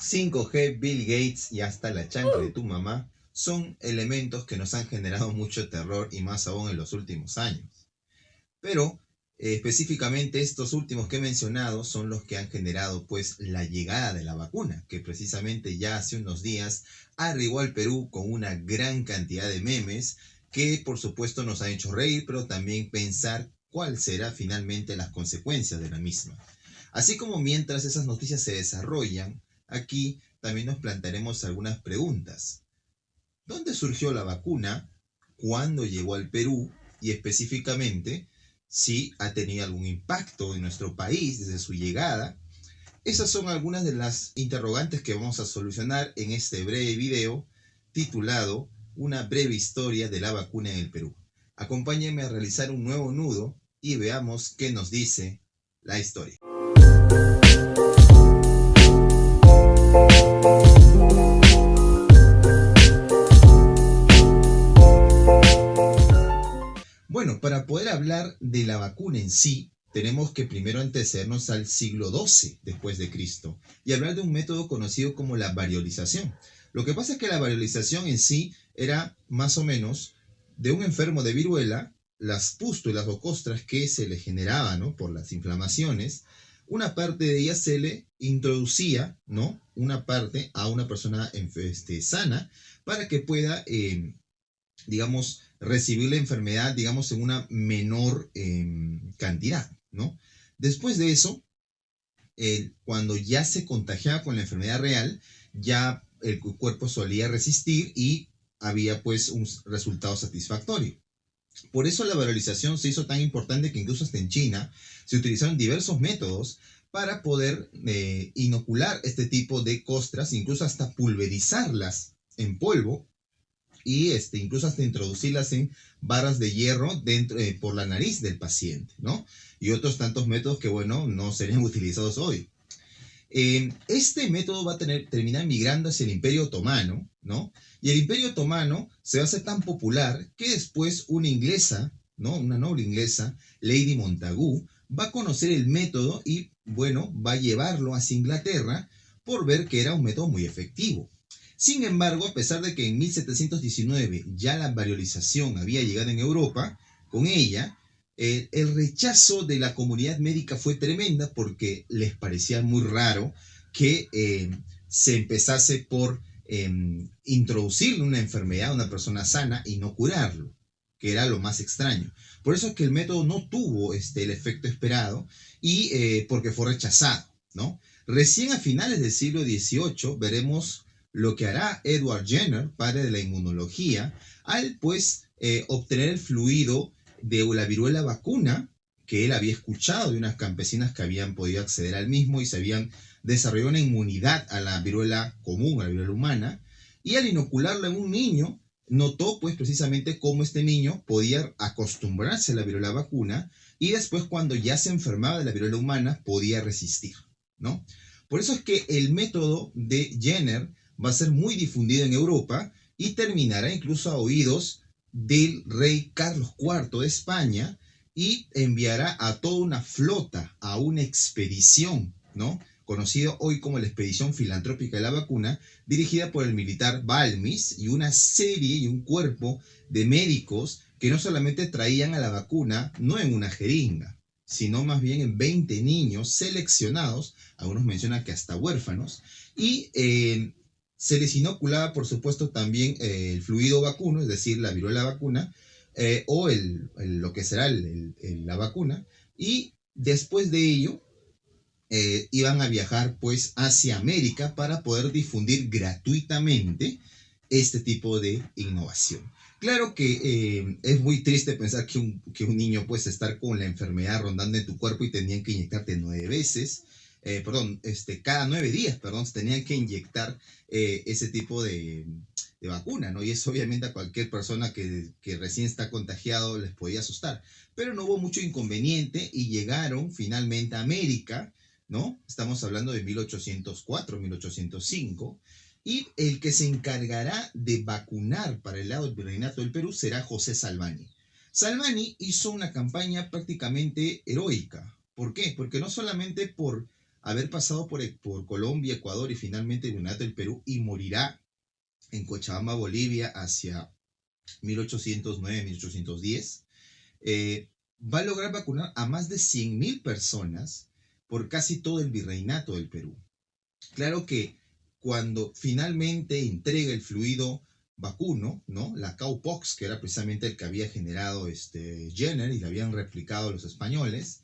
5G, Bill Gates y hasta la chancla de tu mamá son elementos que nos han generado mucho terror y más aún en los últimos años. Pero específicamente estos últimos que he mencionado son los que han generado pues la llegada de la vacuna, que precisamente ya hace unos días arribó al Perú con una gran cantidad de memes que por supuesto nos han hecho reír, pero también pensar cuál será finalmente las consecuencias de la misma. Así como mientras esas noticias se desarrollan, aquí también nos plantearemos algunas preguntas. ¿Dónde surgió la vacuna? ¿Cuándo llegó al Perú? Y específicamente, si ha tenido algún impacto en nuestro país desde su llegada. Esas son algunas de las interrogantes que vamos a solucionar en este breve video titulado Una breve historia de la vacuna en el Perú. Acompáñenme a realizar un nuevo nudo y veamos qué nos dice la historia. Bueno, para poder hablar de la vacuna en sí, tenemos que primero antecedernos al siglo XII después de Cristo y hablar de un método conocido como la variolización. Lo que pasa es que la variolización en sí era más o menos de un enfermo de viruela, las pústulas o costras que se le generaban, ¿no?, por las inflamaciones, una parte de ella se le introducía, ¿no?, una parte a una persona sana para que pueda digamos, recibir la enfermedad, digamos, en una menor cantidad, ¿no? Después de eso, cuando ya se contagiaba con la enfermedad real, ya el cuerpo solía resistir y había pues un resultado satisfactorio. Por eso la valorización se hizo tan importante que incluso hasta en China se utilizaron diversos métodos para poder inocular este tipo de costras, incluso hasta pulverizarlas en polvo y incluso hasta introducirlas en barras de hierro dentro, por la nariz del paciente, ¿no? Y otros tantos métodos que, bueno, no serían utilizados hoy. Este método va a terminar migrando hacia el Imperio Otomano, ¿no? Y el Imperio Otomano se va a hacer tan popular que después una inglesa, ¿no?, una noble inglesa, Lady Montagu, va a conocer el método y, bueno, va a llevarlo hacia Inglaterra por ver que era un método muy efectivo. Sin embargo, a pesar de que en 1719 ya la variolización había llegado en Europa, con ella, el rechazo de la comunidad médica fue tremenda porque les parecía muy raro que se empezase por introducirle una enfermedad a una persona sana y no curarlo, que era lo más extraño. Por eso es que el método no tuvo el efecto esperado y porque fue rechazado, ¿no? Recién a finales del siglo XVIII veremos lo que hará Edward Jenner, padre de la inmunología, al pues obtener el fluido de la viruela vacuna que él había escuchado de unas campesinas que habían podido acceder al mismo y se habían desarrollado una inmunidad a la viruela común, a la viruela humana, y al inocularla en un niño, notó pues precisamente cómo este niño podía acostumbrarse a la viruela vacuna y después cuando ya se enfermaba de la viruela humana podía resistir, ¿no? Por eso es que el método de Jenner va a ser muy difundido en Europa y terminará incluso a oídos del rey Carlos IV de España y enviará a toda una flota a una expedición, ¿no?, conocido hoy como la Expedición Filantrópica de la Vacuna, dirigida por el militar Balmis y una serie y un cuerpo de médicos que no solamente traían a la vacuna, no en una jeringa, sino más bien en 20 niños seleccionados, algunos mencionan que hasta huérfanos, y se les inoculaba, por supuesto, también el fluido vacuno, es decir, la viruela vacuna, o lo que será la vacuna, y después de ello iban a viajar pues hacia América para poder difundir gratuitamente este tipo de innovación. Claro que es muy triste pensar que un niño puede estar con la enfermedad rondando en tu cuerpo y tenían que inyectarte 9 veces, cada 9 días, perdón, se tenían que inyectar ese tipo de vacuna, ¿no? Y eso obviamente a cualquier persona que recién está contagiado les podía asustar. Pero no hubo mucho inconveniente y llegaron finalmente a América, ¿no? Estamos hablando de 1804, 1805, y el que se encargará de vacunar para el lado del virreinato del Perú será José Salvani. Salvani hizo una campaña prácticamente heroica. ¿Por qué? Porque no solamente por haber pasado por Colombia, Ecuador y finalmente el Virreinato del Perú y morirá en Cochabamba, Bolivia, hacia 1809-1810, va a lograr vacunar a más de 100.000 personas por casi todo el virreinato del Perú. Claro que cuando finalmente entrega el fluido vacuno, ¿no? La cowpox, que era precisamente el que había generado Jenner y le habían replicado los españoles,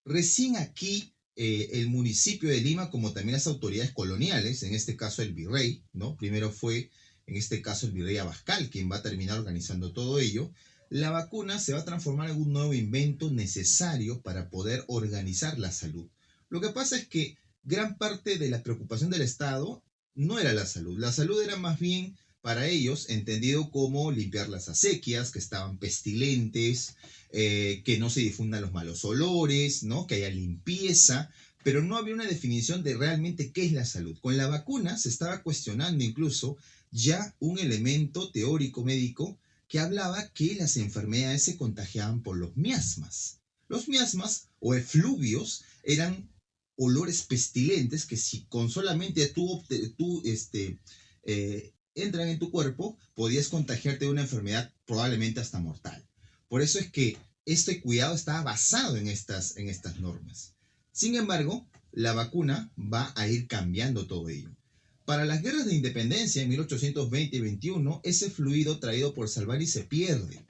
recién aquí el municipio de Lima, como también las autoridades coloniales, en este caso el virrey, ¿no? Primero fue, en este caso, el virrey Abascal, quien va a terminar organizando todo ello. La vacuna se va a transformar en un nuevo invento necesario para poder organizar la salud. Lo que pasa es que gran parte de la preocupación del Estado no era la salud. La salud era más bien para ellos entendido como limpiar las acequias, que estaban pestilentes, que no se difundan los malos olores, ¿no? Que haya limpieza, pero no había una definición de realmente qué es la salud. Con la vacuna se estaba cuestionando incluso ya un elemento teórico médico que hablaba que las enfermedades se contagiaban por los miasmas. Los miasmas o efluvios eran olores pestilentes que si con solamente tú entran en tu cuerpo, podías contagiarte de una enfermedad probablemente hasta mortal. Por eso es que este cuidado estaba basado en estas normas. Sin embargo, la vacuna va a ir cambiando todo ello. Para las guerras de independencia en 1820 y 21, ese fluido traído por Salvani se pierde.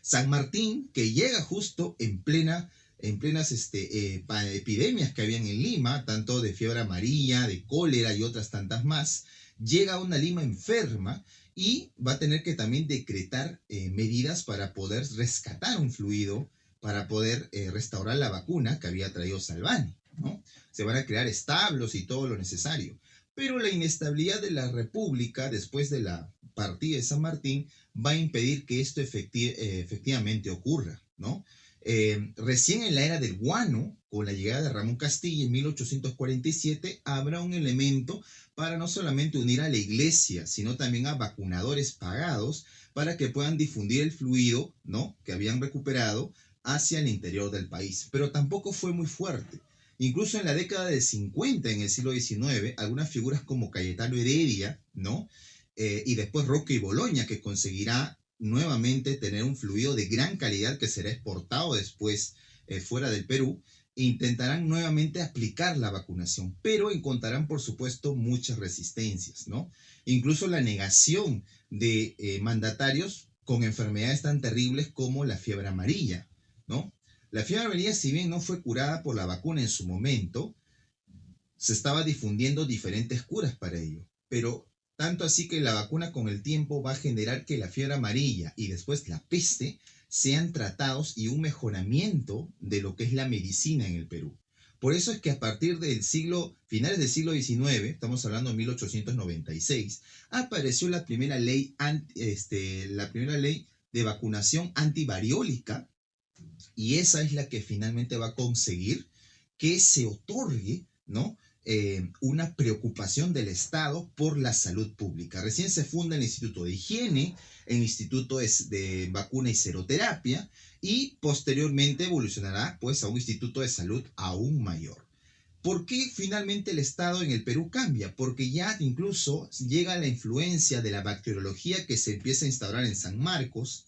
San Martín, que llega justo en plenas epidemias que habían en Lima, tanto de fiebre amarilla, de cólera y otras tantas más, llega a una Lima enferma y va a tener que también decretar medidas para poder rescatar un fluido, para poder restaurar la vacuna que había traído Salvani, ¿no? Se van a crear establos y todo lo necesario. Pero la inestabilidad de la República después de la partida de San Martín va a impedir que esto efectivamente ocurra, ¿no? Recién en la era del guano, con la llegada de Ramón Castilla en 1847, habrá un elemento para no solamente unir a la iglesia, sino también a vacunadores pagados para que puedan difundir el fluido, ¿no?, que habían recuperado hacia el interior del país. Pero tampoco fue muy fuerte. Incluso en la década del 50, en el siglo XIX, algunas figuras como Cayetano Heredia, ¿no?, y después Roque y Boloña, que conseguirá nuevamente tener un fluido de gran calidad que será exportado después fuera del Perú, intentarán nuevamente aplicar la vacunación, pero encontrarán, por supuesto, muchas resistencias, ¿no? Incluso la negación de mandatarios con enfermedades tan terribles como la fiebre amarilla, ¿no? La fiebre amarilla, si bien no fue curada por la vacuna en su momento, se estaba difundiendo diferentes curas para ello, pero tanto así que la vacuna con el tiempo va a generar que la fiebre amarilla y después la peste sean tratados y un mejoramiento de lo que es la medicina en el Perú. Por eso es que a partir del finales del siglo XIX, estamos hablando de 1896, apareció la primera ley de vacunación antivariólica, y esa es la que finalmente va a conseguir que se otorgue, ¿no?, una preocupación del Estado por la salud pública. Recién se funda el Instituto de Higiene, el Instituto de Vacuna y Seroterapia, y posteriormente evolucionará pues a un Instituto de Salud aún mayor. ¿Por qué finalmente el Estado en el Perú cambia? Porque ya incluso llega la influencia de la bacteriología que se empieza a instaurar en San Marcos,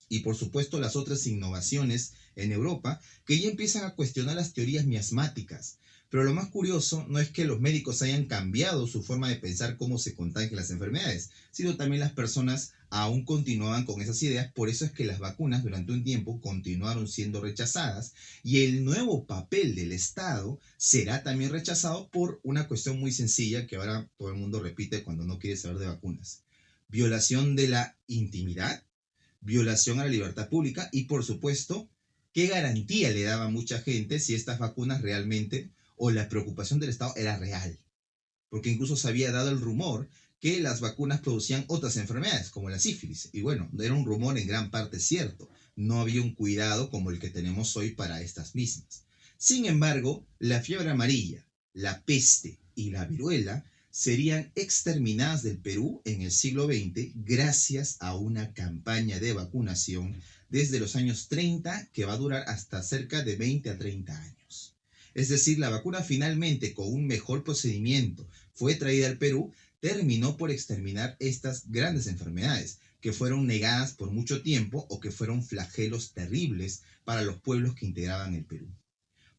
y por supuesto las otras innovaciones en Europa que ya empiezan a cuestionar las teorías miasmáticas. Pero lo más curioso no es que los médicos hayan cambiado su forma de pensar cómo se contagian las enfermedades, sino también las personas aún continuaban con esas ideas. Por eso es que las vacunas durante un tiempo continuaron siendo rechazadas, y el nuevo papel del Estado será también rechazado por una cuestión muy sencilla que ahora todo el mundo repite cuando no quiere saber de vacunas: violación de la intimidad, violación a la libertad pública y, por supuesto, qué garantía le daba a mucha gente si estas vacunas realmente, o la preocupación del Estado era real. Porque incluso se había dado el rumor que las vacunas producían otras enfermedades, como la sífilis. Y bueno, era un rumor en gran parte cierto. No había un cuidado como el que tenemos hoy para estas mismas. Sin embargo, la fiebre amarilla, la peste y la viruela serían exterminadas del Perú en el siglo XX gracias a una campaña de vacunación desde los años 30 que va a durar hasta cerca de 20 a 30 años. Es decir, la vacuna finalmente, con un mejor procedimiento, fue traída al Perú, terminó por exterminar estas grandes enfermedades que fueron negadas por mucho tiempo o que fueron flagelos terribles para los pueblos que integraban el Perú.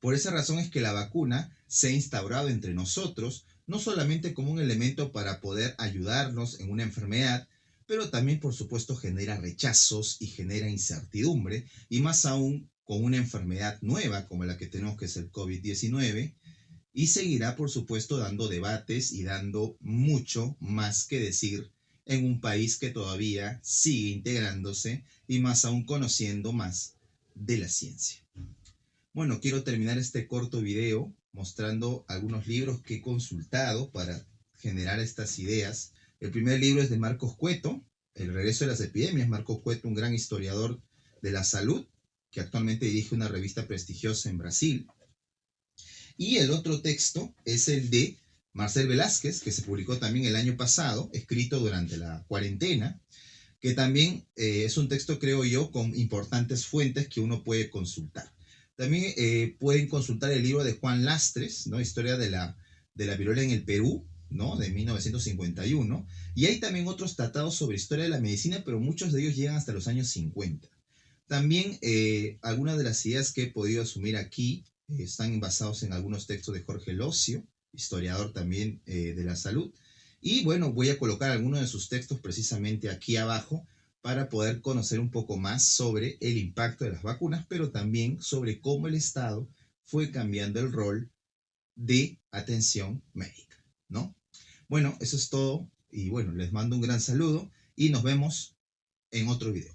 Por esa razón es que la vacuna se ha instaurado entre nosotros, no solamente como un elemento para poder ayudarnos en una enfermedad, pero también por supuesto genera rechazos y genera incertidumbre, y más aún con una enfermedad nueva como la que tenemos, que es el COVID-19, y seguirá por supuesto dando debates y dando mucho más que decir en un país que todavía sigue integrándose y más aún conociendo más de la ciencia. Bueno, quiero terminar este corto video mostrando algunos libros que he consultado para generar estas ideas. El primer libro es de Marcos Cueto, El regreso de las epidemias. Marcos Cueto, un gran historiador de la salud, que actualmente dirige una revista prestigiosa en Brasil. Y el otro texto es el de Marcel Velázquez, que se publicó también el año pasado, escrito durante la cuarentena, que también es un texto, creo yo, con importantes fuentes que uno puede consultar. También pueden consultar el libro de Juan Lastres, ¿no? Historia de la viruela en el Perú, ¿no? De 1951. Y hay también otros tratados sobre historia de la medicina, pero muchos de ellos llegan hasta los años 50. También algunas de las ideas que he podido asumir aquí están basados en algunos textos de Jorge Locio, historiador también de la salud. Y bueno, voy a colocar algunos de sus textos precisamente aquí abajo para poder conocer un poco más sobre el impacto de las vacunas, pero también sobre cómo el Estado fue cambiando el rol de atención médica, ¿no? Bueno, eso es todo y bueno, les mando un gran saludo y nos vemos en otro video.